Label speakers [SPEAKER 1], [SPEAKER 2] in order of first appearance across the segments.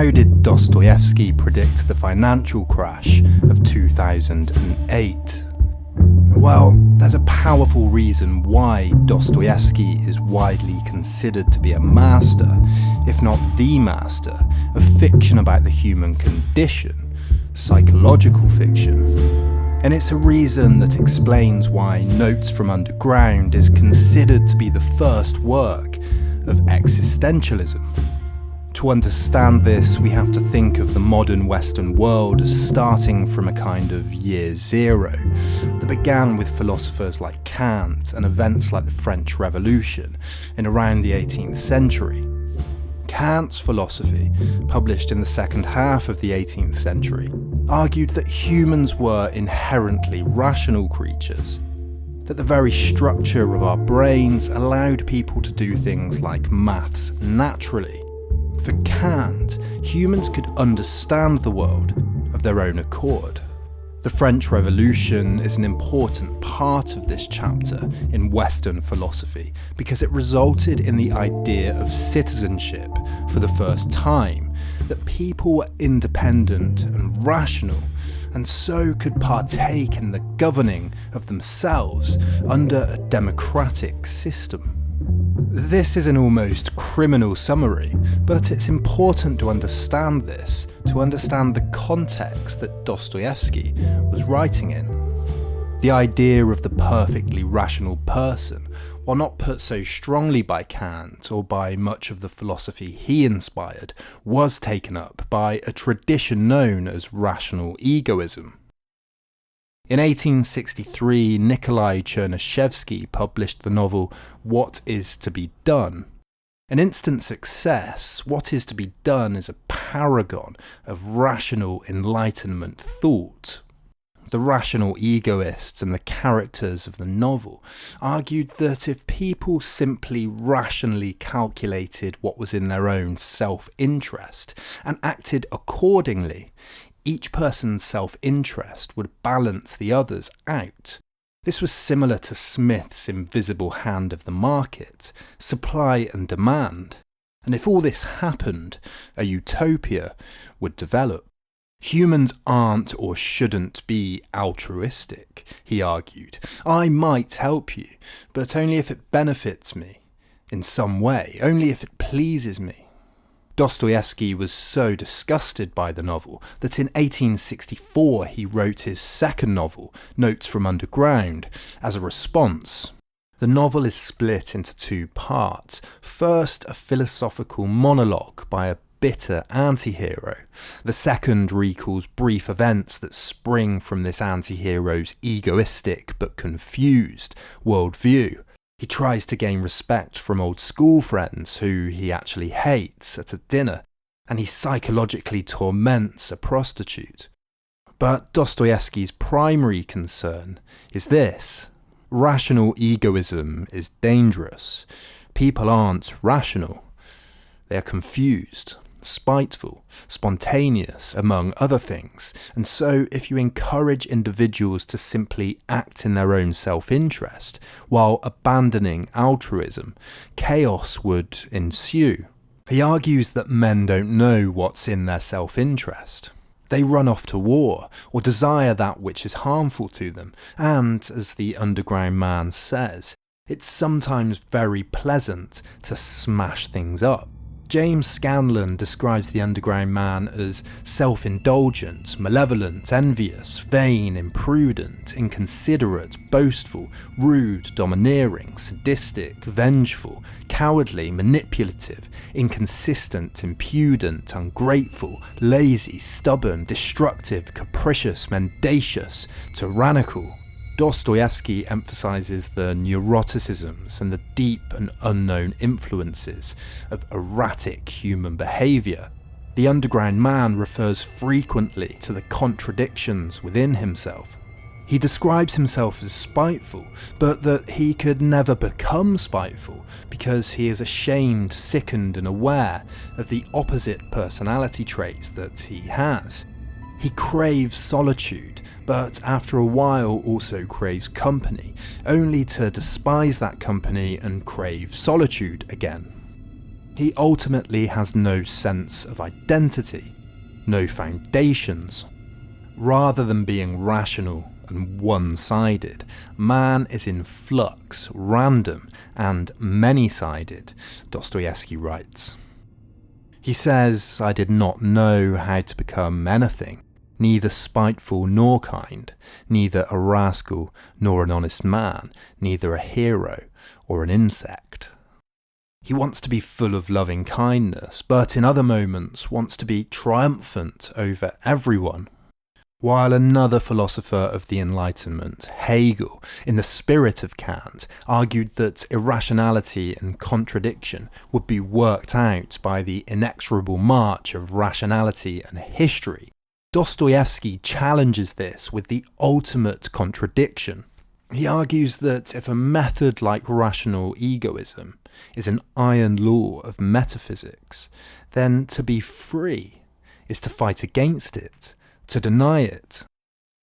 [SPEAKER 1] how did Dostoevsky predict the financial crash of 2008? Well, there's a powerful reason why Dostoevsky is widely considered to be a master, if not the master, of fiction about the human condition, psychological fiction. And it's a reason that explains why Notes from Underground is considered to be the first work of existentialism. To understand this, we have to think of the modern Western world as starting from a kind of year zero that began with philosophers like Kant and events like the French Revolution in around the 18th century. Kant's philosophy, published in the second half of the 18th century, argued that humans were inherently rational creatures, that the very structure of our brains allowed people to do things like maths naturally. For Kant, humans could understand the world of their own accord. The French Revolution is an important part of this chapter in Western philosophy because it resulted in the idea of citizenship for the first time, that people were independent and rational, and so could partake in the governing of themselves under a democratic system. This is an almost criminal summary, but it's important to understand this, to understand the context that Dostoevsky was writing in. The idea of the perfectly rational person, while not put so strongly by Kant or by much of the philosophy he inspired, was taken up by a tradition known as rational egoism. In 1863, Nikolai Chernyshevsky published the novel What Is to Be Done. An instant success, What Is to Be Done is a paragon of rational Enlightenment thought. The rational egoists and the characters of the novel argued that if people simply rationally calculated what was in their own self-interest and acted accordingly, each person's self-interest would balance the others out. This was similar to Smith's invisible hand of the market, supply and demand. And if all this happened, a utopia would develop. Humans aren't or shouldn't be altruistic, he argued. I might help you, but only if it benefits me in some way, only if it pleases me. Dostoevsky was so disgusted by the novel that in 1864 he wrote his second novel, Notes from Underground, as a response. The novel is split into two parts. First, a philosophical monologue by a bitter anti-hero. The second recalls brief events that spring from this anti-hero's egoistic but confused worldview. He tries to gain respect from old school friends who he actually hates at a dinner, and he psychologically torments a prostitute. But Dostoevsky's primary concern is this: rational egoism is dangerous. People aren't rational. They are confused, spiteful, spontaneous, among other things, and so if you encourage individuals to simply act in their own self-interest while abandoning altruism, chaos would ensue. He argues that men don't know what's in their self-interest. They run off to war or desire that which is harmful to them, and, as the Underground Man says, it's sometimes very pleasant to smash things up. James Scanlan describes the Underground Man as self-indulgent, malevolent, envious, vain, imprudent, inconsiderate, boastful, rude, domineering, sadistic, vengeful, cowardly, manipulative, inconsistent, impudent, ungrateful, lazy, stubborn, destructive, capricious, mendacious, tyrannical. Dostoevsky emphasizes the neuroticisms and the deep and unknown influences of erratic human behavior. The Underground Man refers frequently to the contradictions within himself. He describes himself as spiteful, but that he could never become spiteful because he is ashamed, sickened, and aware of the opposite personality traits that he has. He craves solitude, but after a while also craves company, only to despise that company and crave solitude again. He ultimately has no sense of identity, no foundations. Rather than being rational and one-sided, man is in flux, random, and many-sided, Dostoevsky writes. He says, "I did not know how to become anything, neither spiteful nor kind, neither a rascal nor an honest man, neither a hero or an insect." He wants to be full of loving kindness, but in other moments wants to be triumphant over everyone. While another philosopher of the Enlightenment, Hegel, in the spirit of Kant, argued that irrationality and contradiction would be worked out by the inexorable march of rationality and history, Dostoevsky challenges this with the ultimate contradiction. He argues that if a method like rational egoism is an iron law of metaphysics, then to be free is to fight against it, to deny it.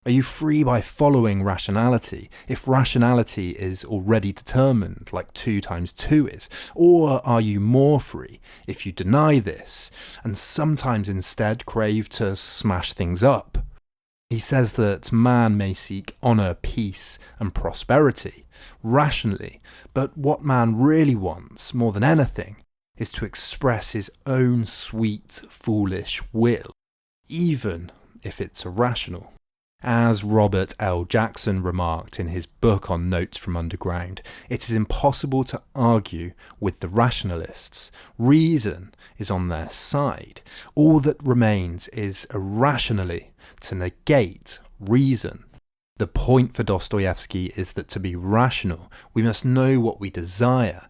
[SPEAKER 1] Are you free by following rationality if rationality is already determined, like 2 times 2 is? Or are you more free if you deny this and sometimes instead crave to smash things up? He says that man may seek honour, peace and prosperity rationally, but what man really wants more than anything is to express his own sweet, foolish will, even if it's irrational. As Robert L. Jackson remarked in his book on Notes from Underground, it is impossible to argue with the rationalists. Reason is on their side. All that remains is irrationally to negate reason. The point for Dostoevsky is that to be rational, we must know what we desire.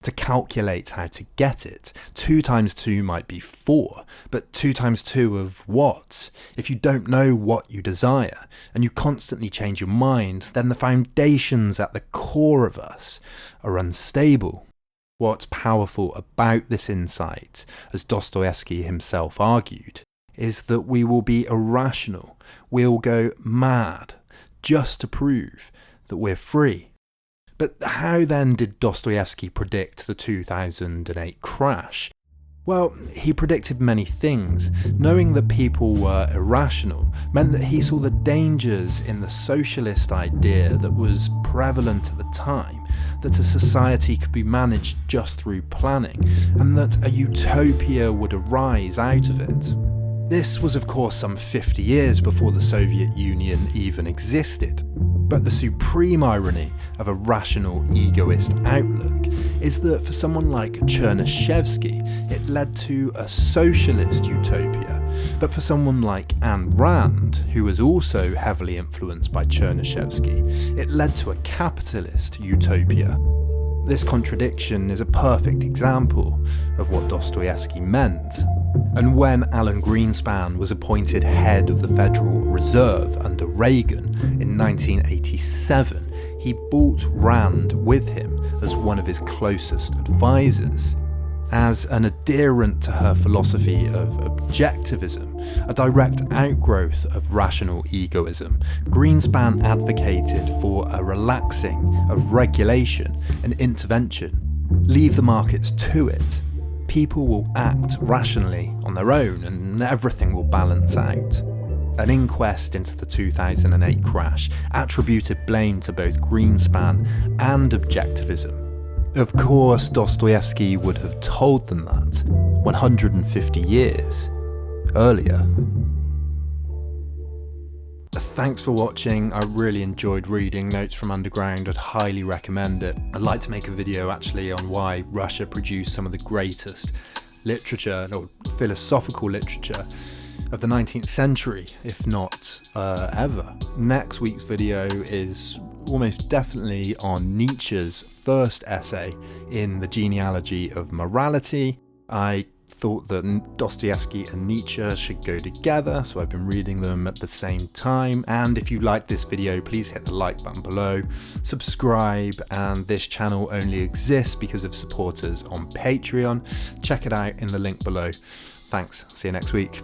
[SPEAKER 1] To calculate how to get it, 2 times 2 might be 4, but 2 times 2 of what? If you don't know what you desire, and you constantly change your mind, then the foundations at the core of us are unstable. What's powerful about this insight, as Dostoevsky himself argued, is that we will be irrational, we'll go mad, just to prove that we're free. But how then did Dostoevsky predict the 2008 crash? Well, he predicted many things. Knowing that people were irrational meant that he saw the dangers in the socialist idea that was prevalent at the time, that a society could be managed just through planning, and that a utopia would arise out of it. This was of course some 50 years before the Soviet Union even existed. But the supreme irony of a rational egoist outlook is that for someone like Chernyshevsky, it led to a socialist utopia, but for someone like Ayn Rand, who was also heavily influenced by Chernyshevsky, it led to a capitalist utopia. This contradiction is a perfect example of what Dostoevsky meant. And when Alan Greenspan was appointed head of the Federal Reserve under Reagan in 1987, he brought Rand with him as one of his closest advisors. As an adherent to her philosophy of objectivism, a direct outgrowth of rational egoism, Greenspan advocated for a relaxing of regulation and intervention. Leave the markets to it. People will act rationally on their own and everything will balance out. An inquest into the 2008 crash attributed blame to both Greenspan and objectivism. Of course, Dostoevsky would have told them that 150 years earlier. Thanks for watching. I really enjoyed reading Notes from Underground. I'd highly recommend it. I'd like to make a video actually on why Russia produced some of the greatest literature or philosophical literature of the 19th century, if not ever. Next week's video is almost definitely on Nietzsche's first essay in The Genealogy of Morality. I thought that Dostoevsky and Nietzsche should go together, so I've been reading them at the same time. And if you liked this video, please hit the like button below, subscribe, and this channel only exists because of supporters on Patreon. Check it out in the link below. Thanks, see you next week.